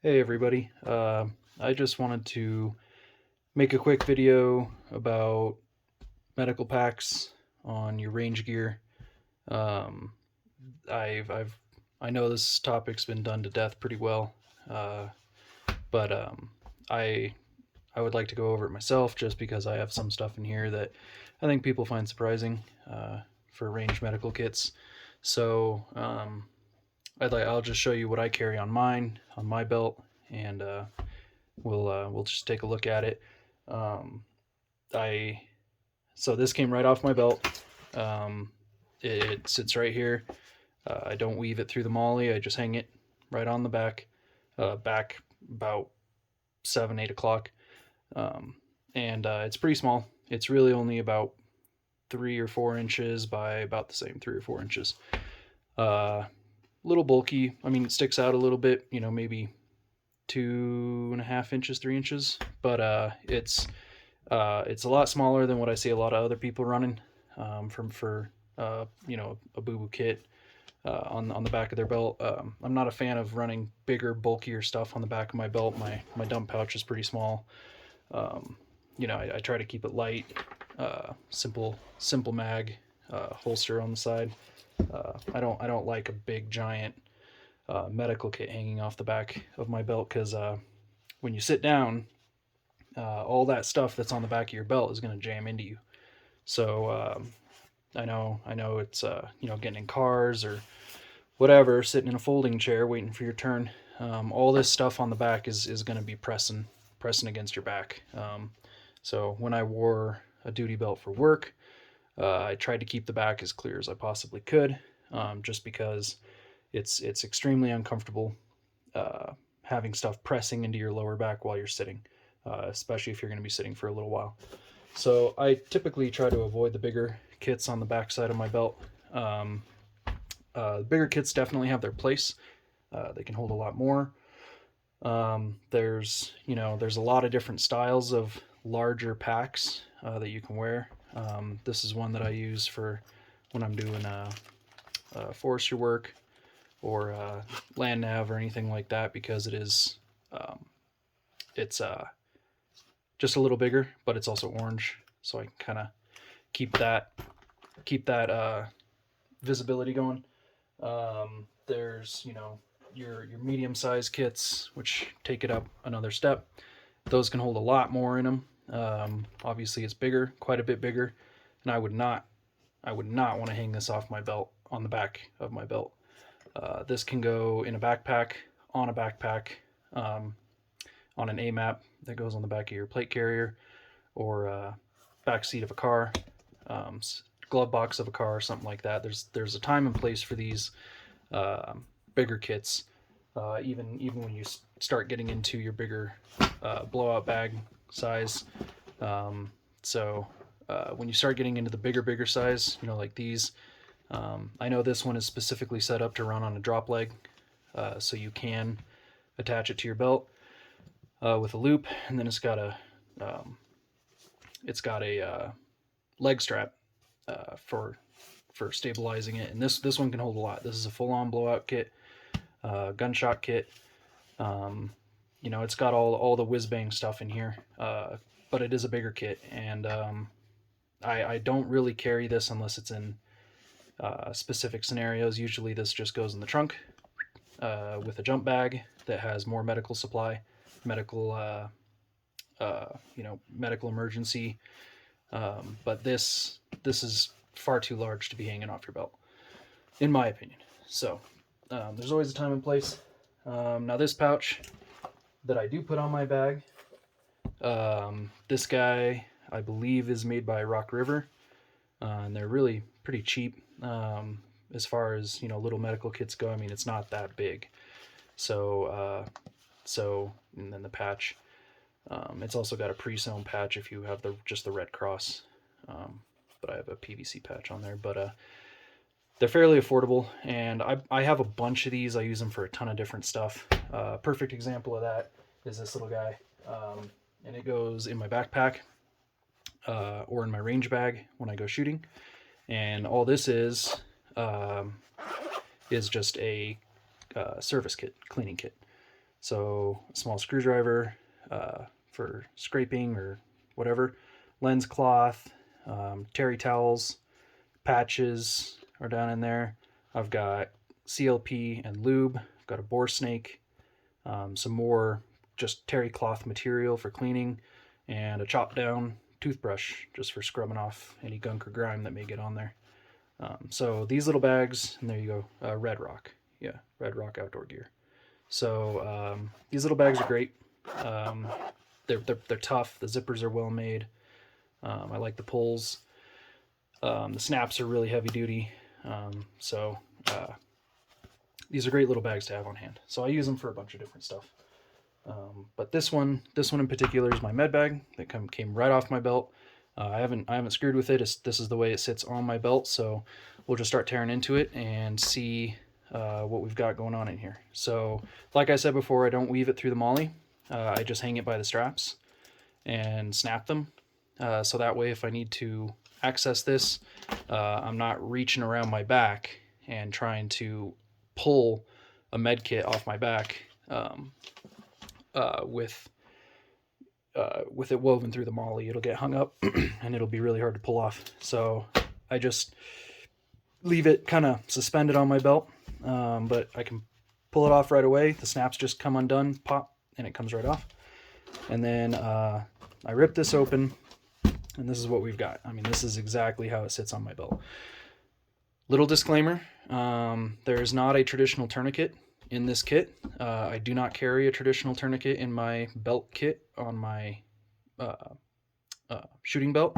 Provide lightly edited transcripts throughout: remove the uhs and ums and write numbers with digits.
Hey everybody, I just wanted to make a quick video about medical packs on your range gear. Um, I've I know this topic's been done to death pretty well, uh, but I I would like to go over it myself just because I have some stuff in here that I think people find surprising for range medical kits. So I'll just show you what I carry on mine on my belt, and we'll just take a look at it. Um, I so this came right off my belt. Um, it sits right here. I don't weave it through the molly. I just hang it right on the back about 7, 8 o'clock. Um, and it's pretty small. It's really only about 3 or 4 inches by about the same 3 or 4 inches. A little bulky. I mean, it sticks out a little bit. Maybe 2.5 inches, 3 inches, but it's a lot smaller than what I see a lot of other people running from for a boo boo kit on the back of their belt. I'm not a fan of running bigger, bulkier stuff on the back of my belt. My dump pouch is pretty small. Um, I try to keep it light, simple mag holster on the side. I don't like a big giant medical kit hanging off the back of my belt because when you sit down, all that stuff that's on the back of your belt is going to jam into you. So I know it's getting in cars or whatever, sitting in a folding chair waiting for your turn. All this stuff on the back is going to be pressing against your back. So when I wore a duty belt for work, I tried to keep the back as clear as I possibly could, just because it's extremely uncomfortable having stuff pressing into your lower back while you're sitting, especially if you're going to be sitting for a little while. So I typically try to avoid the bigger kits on the back side of my belt. Um, bigger kits definitely have their place. They can hold a lot more. There's a lot of different styles of larger packs that you can wear. This is one that I use for when I'm doing forestry work or land nav or anything like that because um, it's just a little bigger, but it's also orange, so I can kind of keep that visibility going. There's your medium sized kits, which take it up another step. Those can hold a lot more in them. Obviously, it's bigger, quite a bit bigger, and I would not want to hang this off my belt on the back of my belt. This can go in a backpack, on a backpack, um, on an AMAP that goes on the back of your plate carrier, or back seat of a car, um, glove box of a car, or something like that. There's a time and place for these uh, bigger kits. Even when you start getting into your bigger blowout bag size. Um, so when you start getting into the bigger size, like these, I know this one is specifically set up to run on a drop leg, so you can attach it to your belt with a loop, and then um, it's got a leg strap for stabilizing it. And this one can hold a lot. This is a full on blowout kit, gunshot kit. Um, it's got all the whiz bang stuff in here, but it is a bigger kit, and I don't really carry this unless it's in specific scenarios. Usually, this just goes in the trunk with a jump bag that has more medical supply, medical medical emergency. But this is far too large to be hanging off your belt, in my opinion. So there's always a time and place. Now this pouch that I do put on my bag, this guy I believe is made by Rock River, and they're really pretty cheap as far as little medical kits go. I mean, it's not that big. So and then the patch. It's also got a pre-sewn patch if you have just the red cross. But I have a PVC patch on there. But they're fairly affordable, and I have a bunch of these. I use them for a ton of different stuff. Perfect example of that is this little guy, and it goes in my backpack or in my range bag when I go shooting. And all this um, is just a service kit, cleaning kit. So a small screwdriver for scraping or whatever, lens cloth, terry towels, patches are down in there. I've got CLP and lube. I've got a bore snake, some more just terry cloth material for cleaning, and a chopped down toothbrush just for scrubbing off any gunk or grime that may get on there. So these little bags, and there you go, Red Rock. Yeah, Red Rock Outdoor Gear. So these little bags are great. Um, they're tough. The zippers are well made. I like the pulls. The snaps are really heavy duty. So these are great little bags to have on hand. So I use them for a bunch of different stuff. But this one in particular is my med bag that came right off my belt. I haven't screwed with it. This is the way it sits on my belt. So we'll just start tearing into it and see what we've got going on in here. So like I said before, I don't weave it through the molly. I just hang it by the straps and snap them. So that way, if I need to access this, I'm not reaching around my back and trying to pull a med kit off my back with it woven through the molly. It'll get hung up and it'll be really hard to pull off. So I just leave it kind of suspended on my belt, but I can pull it off right away. The snaps just come undone, pop, and it comes right off. And then I rip this open, and this is what we've got. I mean, this is exactly how it sits on my belt. Little disclaimer, there's not a traditional tourniquet in this kit. I do not carry a traditional tourniquet in my belt kit on my shooting belt.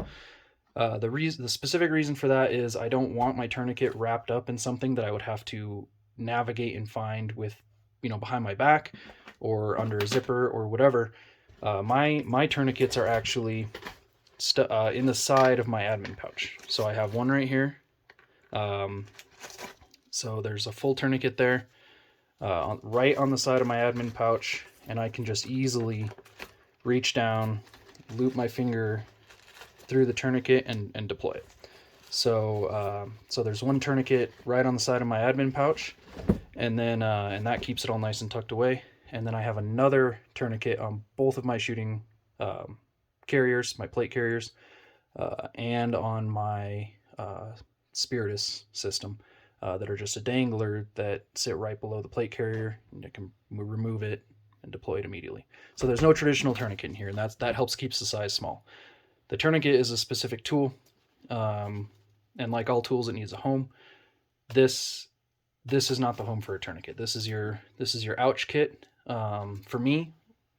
The specific reason for that is I don't want my tourniquet wrapped up in something that I would have to navigate and find with, behind my back or under a zipper or whatever. My tourniquets are actually in the side of my admin pouch. So I have one right here. So there's a full tourniquet there, right on the side of my admin pouch, and I can just easily reach down, loop my finger through the tourniquet and deploy it. So there's one tourniquet right on the side of my admin pouch, and then and that keeps it all nice and tucked away. And then I have another tourniquet on both of my shooting carriers, my plate carriers, and on my Spiritus system that are just a dangler that sit right below the plate carrier, and you can remove it and deploy it immediately. So there's no traditional tourniquet in here, and that helps keeps the size small. The tourniquet is a specific tool, and like all tools, it needs a home. This is not the home for a tourniquet. This is your ouch kit. For me,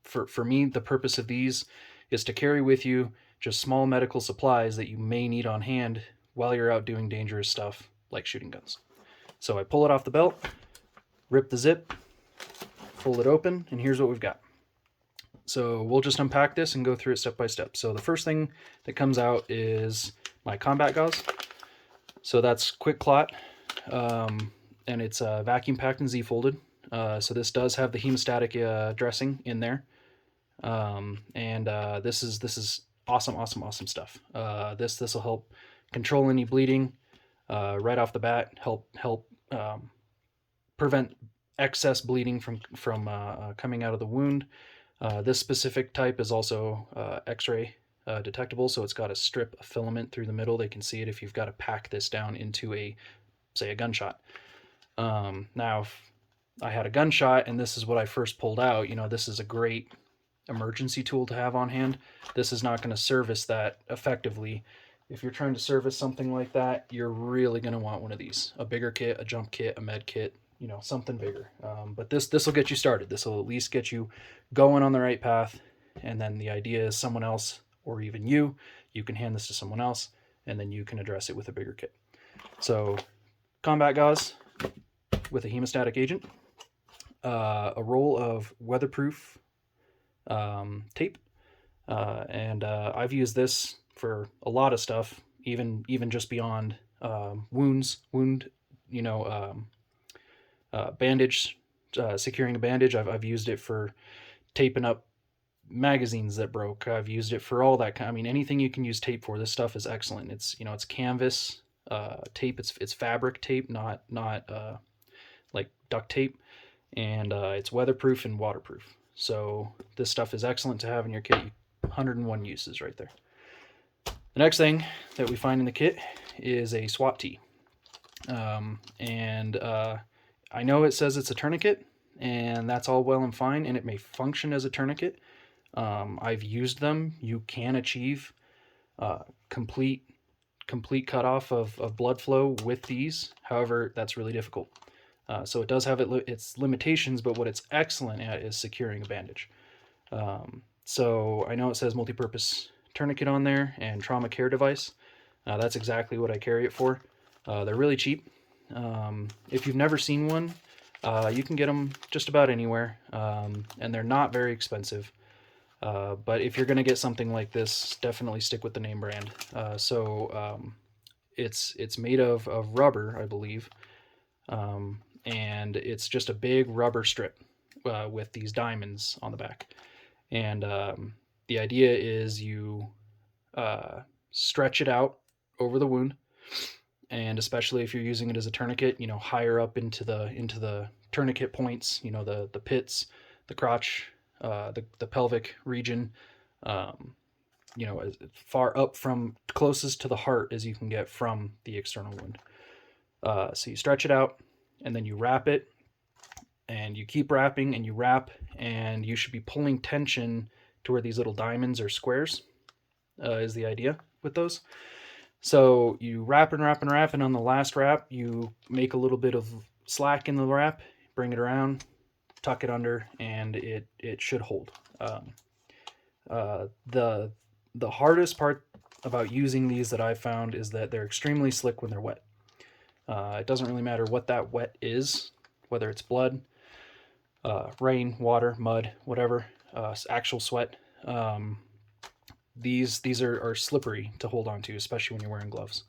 the purpose of these is to carry with you just small medical supplies that you may need on hand while you're out doing dangerous stuff like shooting guns. So I pull it off the belt, rip the zip, fold it open, and here's what we've got. So we'll just unpack this and go through it step by step. So the first thing that comes out is my combat gauze. So that's quick clot, and it's vacuum packed and Z-folded. So this does have the hemostatic dressing in there, and this is awesome stuff. This will help control any bleeding right off the bat. Help prevent excess bleeding from coming out of the wound. This specific type is also X-ray detectable, so it's got a strip of filament through the middle. They can see it if you've got to pack this down into a gunshot. Now, if I had a gunshot and this is what I first pulled out, this is a great emergency tool to have on hand. This is not going to service that effectively. If you're trying to service something like that, you're really going to want one of these. A bigger kit, a jump kit, a med kit, something bigger. But this will get you started. This will at least get you going on the right path. And then the idea is someone else, or even you can hand this to someone else, and then you can address it with a bigger kit. So combat gauze with a hemostatic agent, a roll of weatherproof tape, and I've used this for a lot of stuff, even just beyond wound, bandage, securing a bandage. I've used it for taping up magazines that broke. I've used it for all that kind. I mean, anything you can use tape for. This stuff is excellent. It's it's canvas tape. It's fabric tape, not like duct tape. and it's weatherproof and waterproof. So this stuff is excellent to have in your kit. 101 uses right there. The next thing that we find in the kit is a SWAT tee. I know it says it's a tourniquet, and that's all well and fine, and it may function as a tourniquet. I've used them. You can achieve complete cutoff of blood flow with these. However, that's really difficult. So it does have its limitations, but what it's excellent at is securing a bandage. So I know it says multi-purpose tourniquet on there and trauma care device. That's exactly what I carry it for. They're really cheap. If you've never seen one, you can get them just about anywhere, and they're not very expensive. But if you're going to get something like this, definitely stick with the name brand. It's made of rubber, I believe, and it's just a big rubber strip with these diamonds on the back. And the idea is you stretch it out over the wound, and especially if you're using it as a tourniquet, higher up into the tourniquet points, the pits, the crotch, the pelvic region, as far up from closest to the heart as you can get from the external wound. So you stretch it out, and then you wrap it, and you keep wrapping, and you wrap, and you should be pulling tension to where these little diamonds or squares is the idea with those. So you wrap and wrap and wrap, and on the last wrap, you make a little bit of slack in the wrap, bring it around, tuck it under, and it should hold. The hardest part about using these that I've found is that they're extremely slick when they're wet. It doesn't really matter what that wet is, whether it's blood, rain, water, mud, whatever, actual sweat. These are slippery to hold on to, especially when you're wearing gloves.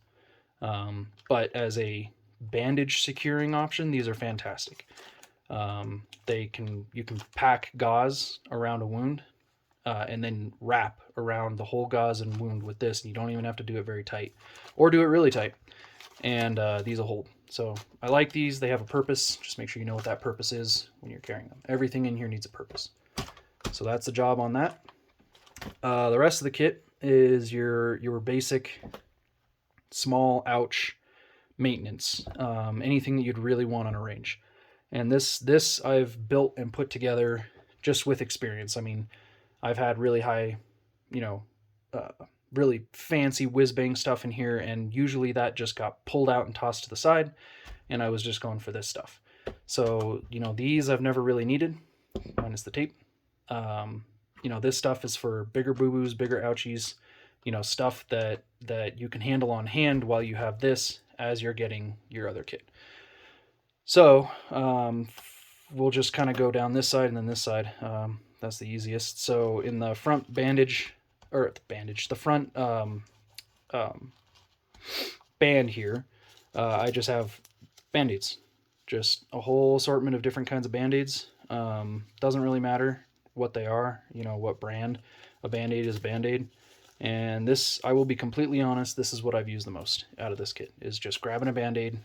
But as a bandage securing option, these are fantastic. You can pack gauze around a wound, and then wrap around the whole gauze and wound with this, and you don't even have to do it very tight, or do it really tight. And these will hold. So I like these. They have a purpose. Just make sure you know what that purpose is when you're carrying them. Everything in here needs a purpose. So that's the job on that. The rest of the kit is your basic small ouch maintenance. Anything that you'd really want on a range. And this I've built and put together just with experience. I mean, I've had really high, really fancy whiz-bang stuff in here, and usually that just got pulled out and tossed to the side, and I was just going for this stuff. So, these I've never really needed, minus the tape. This stuff is for bigger boo-boos, bigger ouchies, stuff that you can handle on hand while you have this as you're getting your other kit. So, we'll just kind of go down this side and then this side. That's the easiest. So in the front the front band here, I just have Band-Aids. Just a whole assortment of different kinds of Band-Aids. Doesn't really matter what they are, what brand. A Band-Aid is a Band-Aid. And this, I will be completely honest, this is what I've used the most out of this kit, is just grabbing a Band-Aid.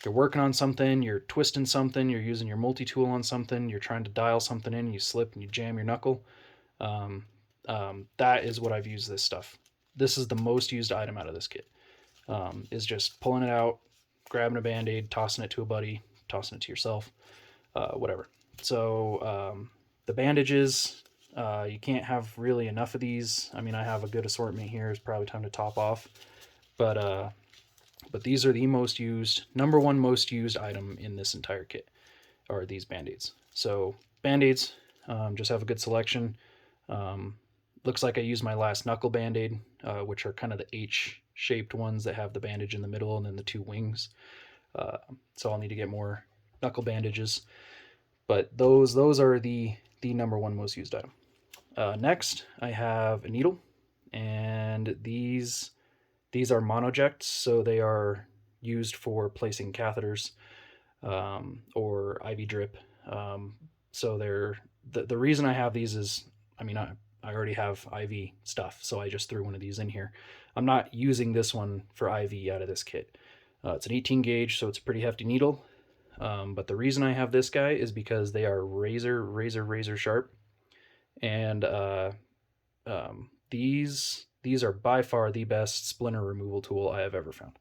You're working on something, you're twisting something, you're using your multi-tool on something, you're trying to dial something in, you slip and you jam your knuckle. That is what I've used this stuff. This is the most used item out of this kit, is just pulling it out, grabbing a Band-Aid, tossing it to a buddy, tossing it to yourself, whatever. So the bandages, you can't have really enough of these. I mean, I have a good assortment here. It's probably time to top off. But these are the number one most used item in this entire kit, are these Band-Aids. So Band-Aids, just have a good selection. Looks like I used my last knuckle Band-Aid, which are kind of the H-shaped ones that have the bandage in the middle and then the two wings. So I'll need to get more knuckle bandages. But those are the number one most used item. Next, I have a needle, and these are monojects, so they are used for placing catheters or IV drip. So the reason I have these is, I already have IV stuff, so I just threw one of these in here. I'm not using this one for IV out of this kit. It's an 18 gauge, so it's a pretty hefty needle. But the reason I have this guy is because they are razor sharp, and these are by far the best splinter removal tool I have ever found.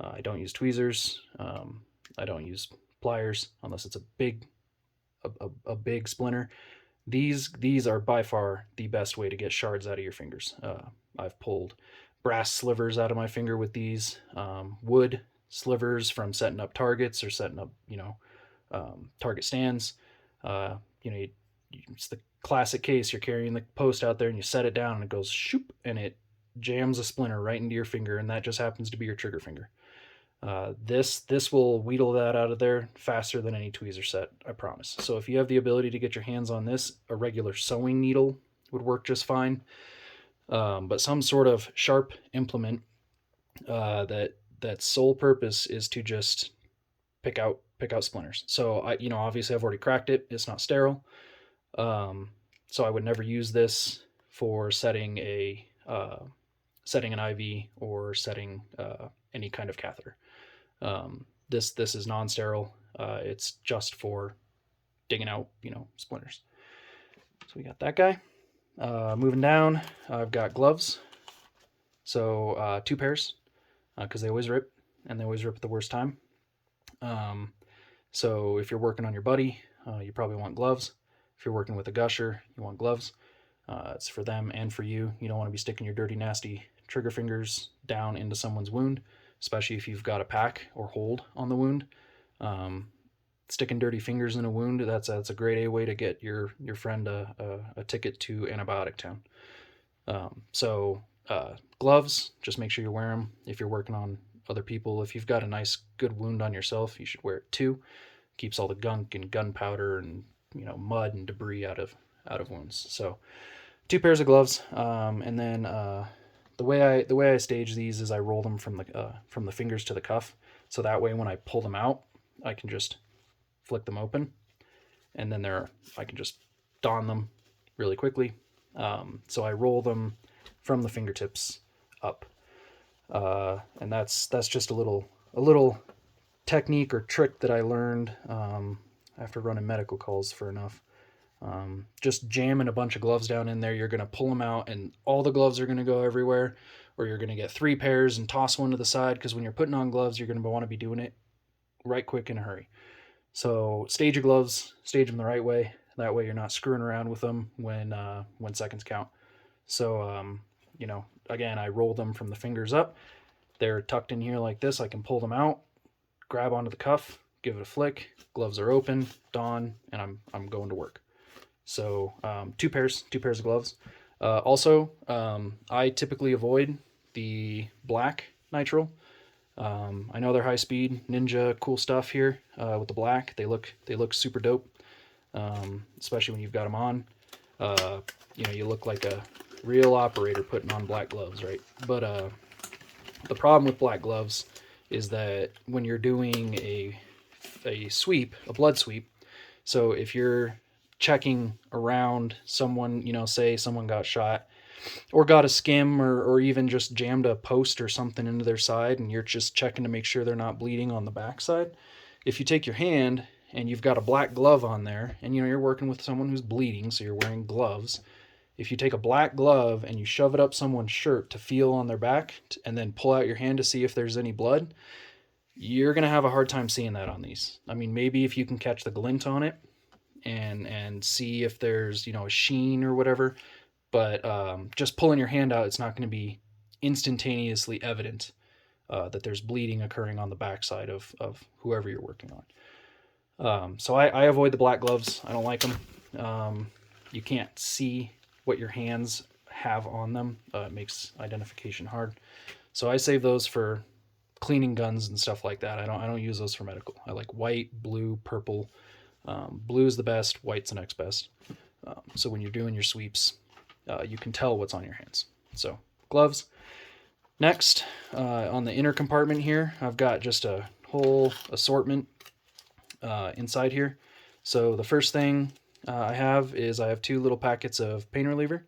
I don't use tweezers. I don't use pliers unless it's a big splinter. These are by far the best way to get shards out of your fingers. I've pulled brass slivers out of my finger with these, wood slivers from setting up targets or setting up target stands. It's the classic case. You're carrying the post out there and you set it down and it goes shoop and it jams a splinter right into your finger, and that just happens to be your trigger finger. This will wheedle that out of there faster than any tweezer set, I promise. So if you have the ability to get your hands on this, a regular sewing needle would work just fine. But some sort of sharp implement that sole purpose is to just pick out splinters. So obviously I've already cracked it. It's not sterile. So I would never use this for setting an IV or setting any kind of catheter. This is non-sterile. It's just for digging out splinters. So we got that guy. Moving down, I've got gloves. So 2 pairs, because they always rip, and they always rip at the worst time. So if you're working on your buddy, you probably want gloves. If you're working with a gusher, you want gloves. It's for them and for you. You don't want to be sticking your dirty, nasty trigger fingers down into someone's wound, especially if you've got a pack or hold on the wound. Sticking dirty fingers in a wound, that's a great way to get your friend a ticket to antibiotic town. So gloves, just make sure you wear them if you're working on other people. If you've got a nice good wound on yourself, you should wear it too. Keeps all the gunk and gunpowder and mud and debris out of wounds. So 2 pairs of gloves, and then the way I stage these is I roll them from the fingers to the cuff, so that way when I pull them out, I can just flick them open, and then I can just don them really quickly. So I roll them from the fingertips up, and that's just a little technique or trick that I learned after running medical calls for enough. Just jamming a bunch of gloves down in there, you're going to pull them out and all the gloves are going to go everywhere, or you're going to get 3 pairs and toss one to the side, because when you're putting on gloves, you're going to want to be doing it right quick in a hurry. So stage your gloves, stage them the right way. That way you're not screwing around with them when seconds count. So, again, I roll them from the fingers up. They're tucked in here like this. I can pull them out, grab onto the cuff, give it a flick. Gloves are open, don, and I'm going to work. So 2 pairs of gloves. Also, I typically avoid the black nitrile. I know they're high speed, ninja, cool stuff here with the black. They look super dope, especially when you've got them on. You look like a real operator putting on black gloves, right? But the problem with black gloves is that when you're doing a sweep, a blood sweep, so if you're checking around someone, say someone got shot or got a skim or even just jammed a post or something into their side, and you're just checking to make sure they're not bleeding on the backside. If you take your hand and you've got a black glove on there, and you're working with someone who's bleeding, so you're wearing gloves. If you take a black glove and you shove it up someone's shirt to feel on their back and then pull out your hand to see if there's any blood, you're going to have a hard time seeing that on these. I mean, maybe if you can catch the glint on it and see if there's, a sheen or whatever, but just pulling your hand out, it's not going to be instantaneously evident that there's bleeding occurring on the backside of whoever you're working on. So I avoid the black gloves. I don't like them. You can't see what your hands have on them. It makes identification hard. So I save those for cleaning guns and stuff like that. I don't use those for medical. I like white, blue, purple. Blue is the best. White's the next best. So when you're doing your sweeps, you can tell what's on your hands. So gloves. Next, on the inner compartment here, I've got just a whole assortment inside here. So the first thing I have 2 little packets of pain reliever.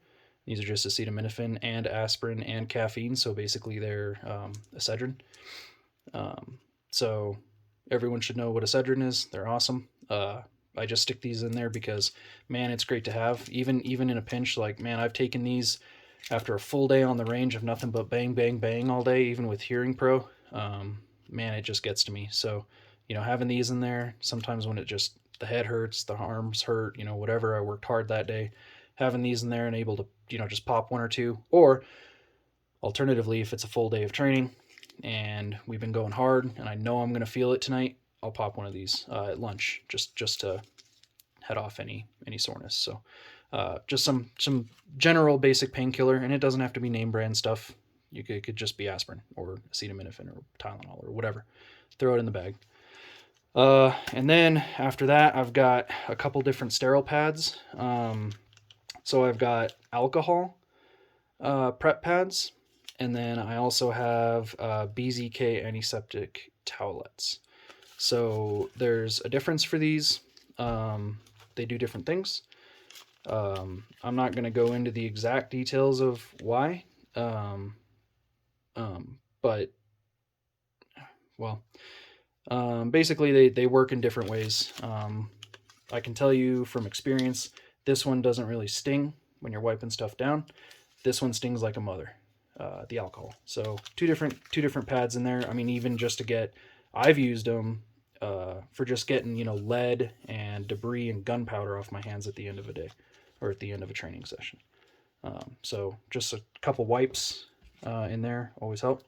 These are just acetaminophen and aspirin and caffeine. So basically they're Excedrin. So Everyone should know what Excedrin is. They're awesome. I just stick these in there because, man, it's great to have. Even in a pinch, like, man, I've taken these after a full day on the range of nothing but bang, bang, bang all day, even with Hearing Pro. Man, it just gets to me. So, having these in there, sometimes when the head hurts, the arms hurt, whatever, I worked hard that day, having these in there and able to, just pop one or two. Or alternatively, if it's a full day of training and we've been going hard and I know I'm going to feel it tonight, I'll pop one of these at lunch just to head off any soreness. So just some general basic painkiller, and it doesn't have to be name brand stuff. It could just be aspirin or acetaminophen or Tylenol or whatever. Throw it in the bag. And then after that, I've got a couple different sterile pads. So I've got alcohol prep pads, and then I also have BZK antiseptic towelettes. So there's a difference for these. They do different things. I'm not going to go into the exact details of why, but well, basically they work in different ways. I can tell you from experience, this one doesn't really sting when you're wiping stuff down. This one stings like a mother, the alcohol. So two different pads in there. I mean, even just to get, I've used them for just getting, lead and debris and gunpowder off my hands at the end of a day or at the end of a training session. So just a couple wipes in there always help.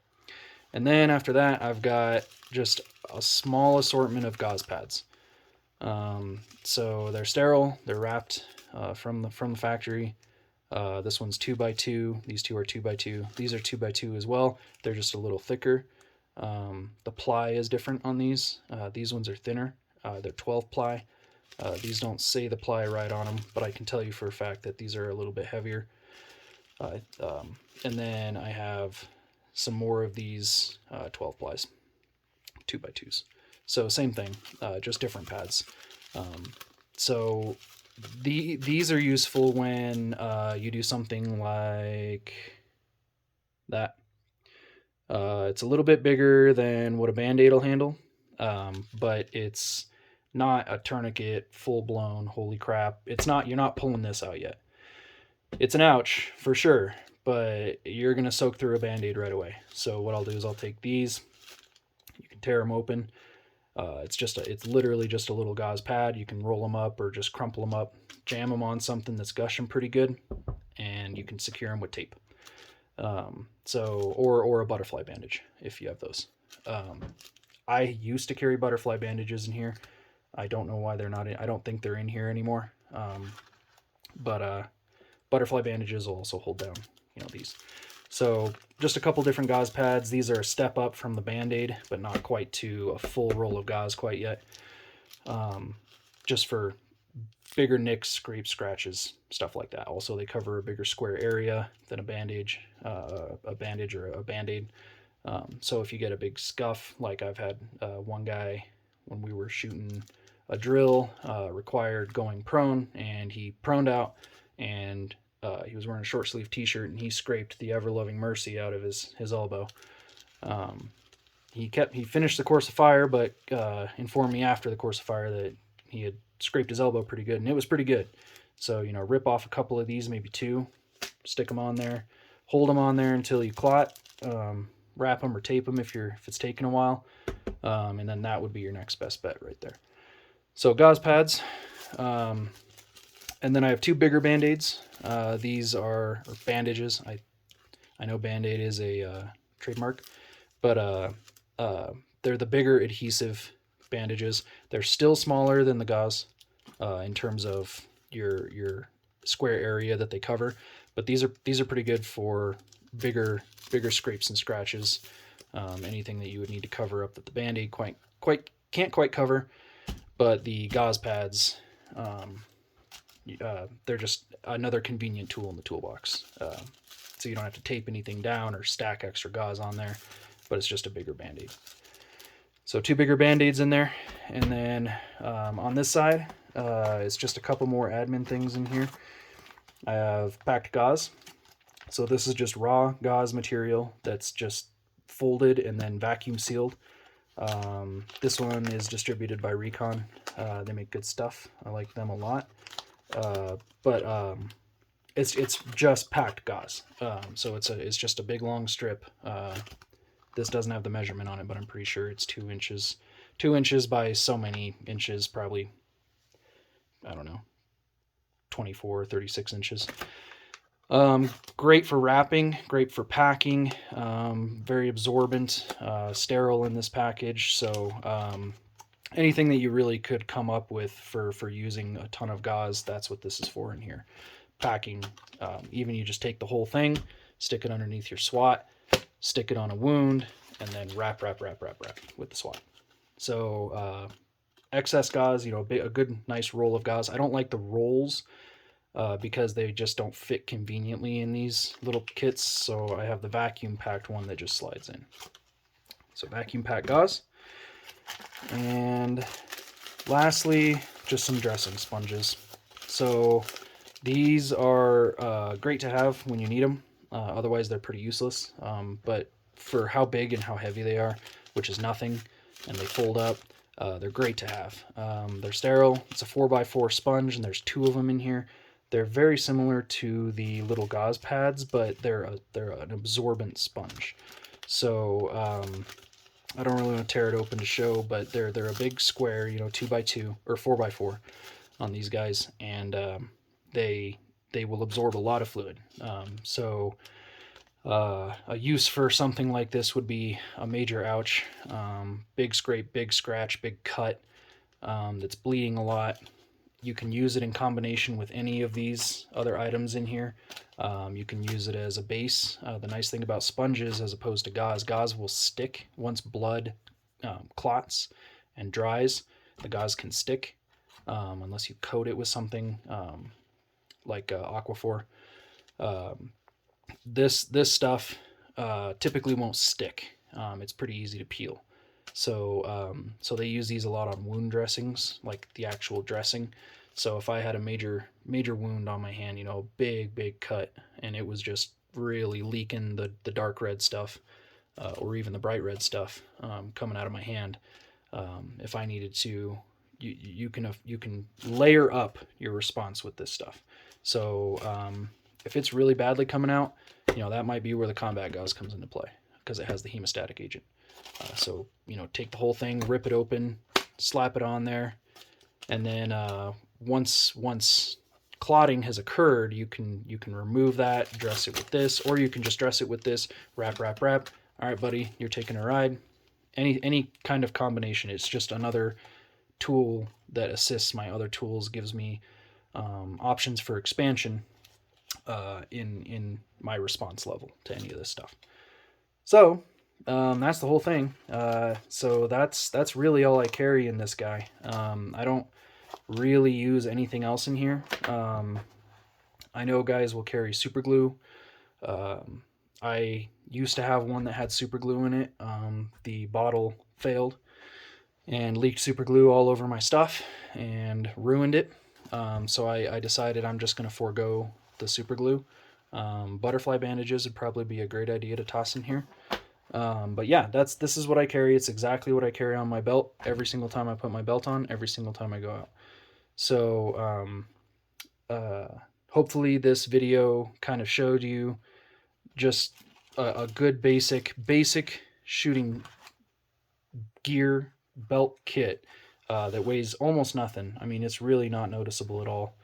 And then after that, I've got just a small assortment of gauze pads. So they're sterile. They're wrapped from the factory. This one's 2x2. These two are 2x2. These are 2x2 as well. They're just a little thicker. The ply is different on these. These ones are thinner. They're 12 ply. These don't say the ply right on them, but I can tell you for a fact that these are a little bit heavier. And then I have some more of these 12 plies, 2x2s. So same thing, just different pads. So these are useful when you do something like that. It's a little bit bigger than what a Band-Aid will handle, but it's not a tourniquet, full-blown, holy crap. You're not pulling this out yet. It's an ouch, for sure, but you're going to soak through a Band-Aid right away. So what I'll do is I'll take these. You can tear them open. It's literally just a little gauze pad. You can roll them up or just crumple them up, jam them on something that's gushing pretty good, and you can secure them with tape. Or a butterfly bandage if you have those. I used to carry butterfly bandages in here. I don't know why they're not in. I don't think they're in here anymore. But butterfly bandages will also hold down, these. So just a couple different gauze pads. These are a step up from the Band-Aid, but not quite to a full roll of gauze quite yet. Just for bigger nicks, scrapes, scratches, stuff like that. Also, they cover a bigger square area than a bandage or a Band-Aid. So if you get a big scuff, like I've had one guy when we were shooting a drill, required going prone, and he proned out, and he was wearing a short sleeve t-shirt, and he scraped the ever-loving mercy out of his elbow. He finished the course of fire, but informed me after the course of fire that he had scraped his elbow pretty good, and it was pretty good. So, rip off a couple of these, maybe two, stick them on there, hold them on there until you clot, wrap them or tape them if it's taking a while, and then that would be your next best bet right there. So gauze pads, and then I have two bigger Band-Aids. These are bandages. I know Band-Aid is a trademark, but they're the bigger adhesive bandages. They're still smaller than the gauze in terms of your square area that they cover, but these are pretty good for bigger scrapes and scratches, anything that you would need to cover up that the Band-Aid can't quite cover. But the gauze pads, they're just another convenient tool in the toolbox. So you don't have to tape anything down or stack extra gauze on there, but it's just a bigger Band-Aid. So two bigger Band-Aids in there. And then on this side, it's just a couple more admin things in here. I have packed gauze. So this is just raw gauze material that's just folded and then vacuum sealed. This one is distributed by Recon. They make good stuff. I like them a lot. But it's just packed gauze. So it's just a big long strip. This doesn't have the measurement on it, but I'm pretty sure it's 2 inches. 2 inches by so many inches, probably, I don't know, 24 or 36 inches. Great for wrapping, great for packing, very absorbent, sterile in this package. So anything that you really could come up with for using a ton of gauze, that's what this is for in here. Packing, even you just take the whole thing, stick it underneath your SWAT, stick it on a wound, and then wrap with the SWAT. So excess gauze, you know, a good nice roll of gauze. I don't like the rolls because they just don't fit conveniently in these little kits. So I have the vacuum packed one that just slides in. So vacuum packed gauze. And lastly, just some dressing sponges. So these are great to have when you need them. Otherwise, they're pretty useless. But for how big and how heavy they are, which is nothing, and they fold up, they're great to have. They're sterile. It's a 4x4 sponge, and there's 2 of them in here. They're very similar to the little gauze pads, but they're an absorbent sponge. So I don't really want to tear it open to show, but they're a big square, you know, 2x2 or 4x4 on these guys, and they will absorb a lot of fluid. So a use for something like this would be a major ouch, big scrape, big scratch, big cut that's bleeding a lot. You can use it in combination with any of these other items in here. You can use it as a base. The nice thing about sponges as opposed to gauze will stick once blood clots and dries. The gauze can stick unless you coat it with something like Aquaphor. This stuff typically won't stick. It's pretty easy to peel. So they use these a lot on wound dressings, like the actual dressing. So if I had a major wound on my hand, you know, big cut, and it was just really leaking the dark red stuff, or even the bright red stuff coming out of my hand, if I needed to, you can layer up your response with this stuff. So if it's really badly coming out, you know, that might be where the combat gauze comes into play because it has the hemostatic agent. So, you know, take the whole thing, rip it open, slap it on there, and then once clotting has occurred, you can remove that, dress it with this, or you can just dress it with this, wrap. All right, buddy, you're taking a ride. Any kind of combination. It's just another tool that assists my other tools, gives me options for expansion in my response level to any of this stuff. So that's the whole thing. So that's really all I carry in this guy. I don't really use anything else in here. I know guys will carry super glue. I used to have one that had super glue in it. The bottle failed and leaked super glue all over my stuff and ruined it. So I decided I'm just going to forego the super glue. Butterfly bandages would probably be a great idea to toss in here. But yeah, this is what I carry. It's exactly what I carry on my belt every single time I put my belt on, every single time I go out. So hopefully this video kind of showed you just a good basic shooting gear belt kit that weighs almost nothing. I mean, it's really not noticeable at all.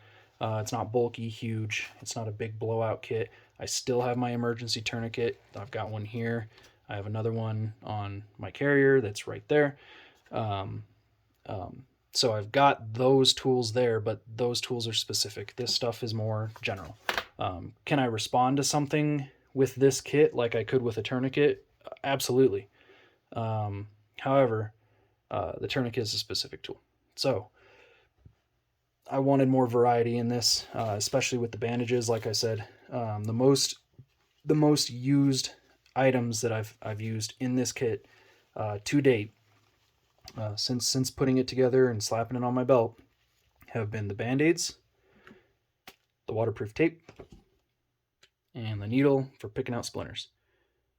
It's not bulky, huge. It's not a big blowout kit. I still have my emergency tourniquet. I've got one here. I have another one on my carrier that's right there. So I've got those tools there, but those tools are specific. This stuff is more general. Can I respond to something with this kit like I could with a tourniquet? Absolutely. However, the tourniquet is a specific tool. So I wanted more variety in this, especially with the bandages. Like I said, the most used items that I've used in this kit to date, since putting it together and slapping it on my belt, have been the Band-Aids, the waterproof tape, and the needle for picking out splinters.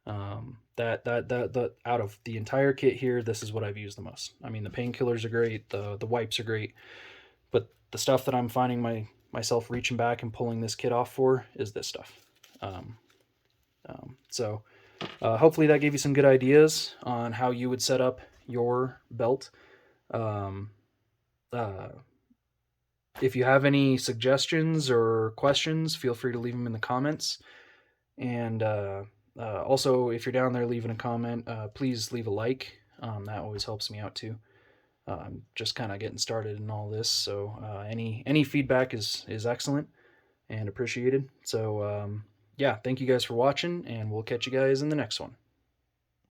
That out of the entire kit here, this is what I've used the most. I mean, the painkillers are great, the wipes are great, but the stuff that I'm finding myself reaching back and pulling this kit off for is this stuff. Um, so hopefully that gave you some good ideas on how you would set up your belt. Um, uh, if you have any suggestions or questions, feel free to leave them in the comments. And also, if you're down there leaving a comment, please leave a like. That always helps me out too. I'm just kind of getting started in all this, so any feedback is excellent and appreciated. So yeah, thank you guys for watching, and we'll catch you guys in the next one.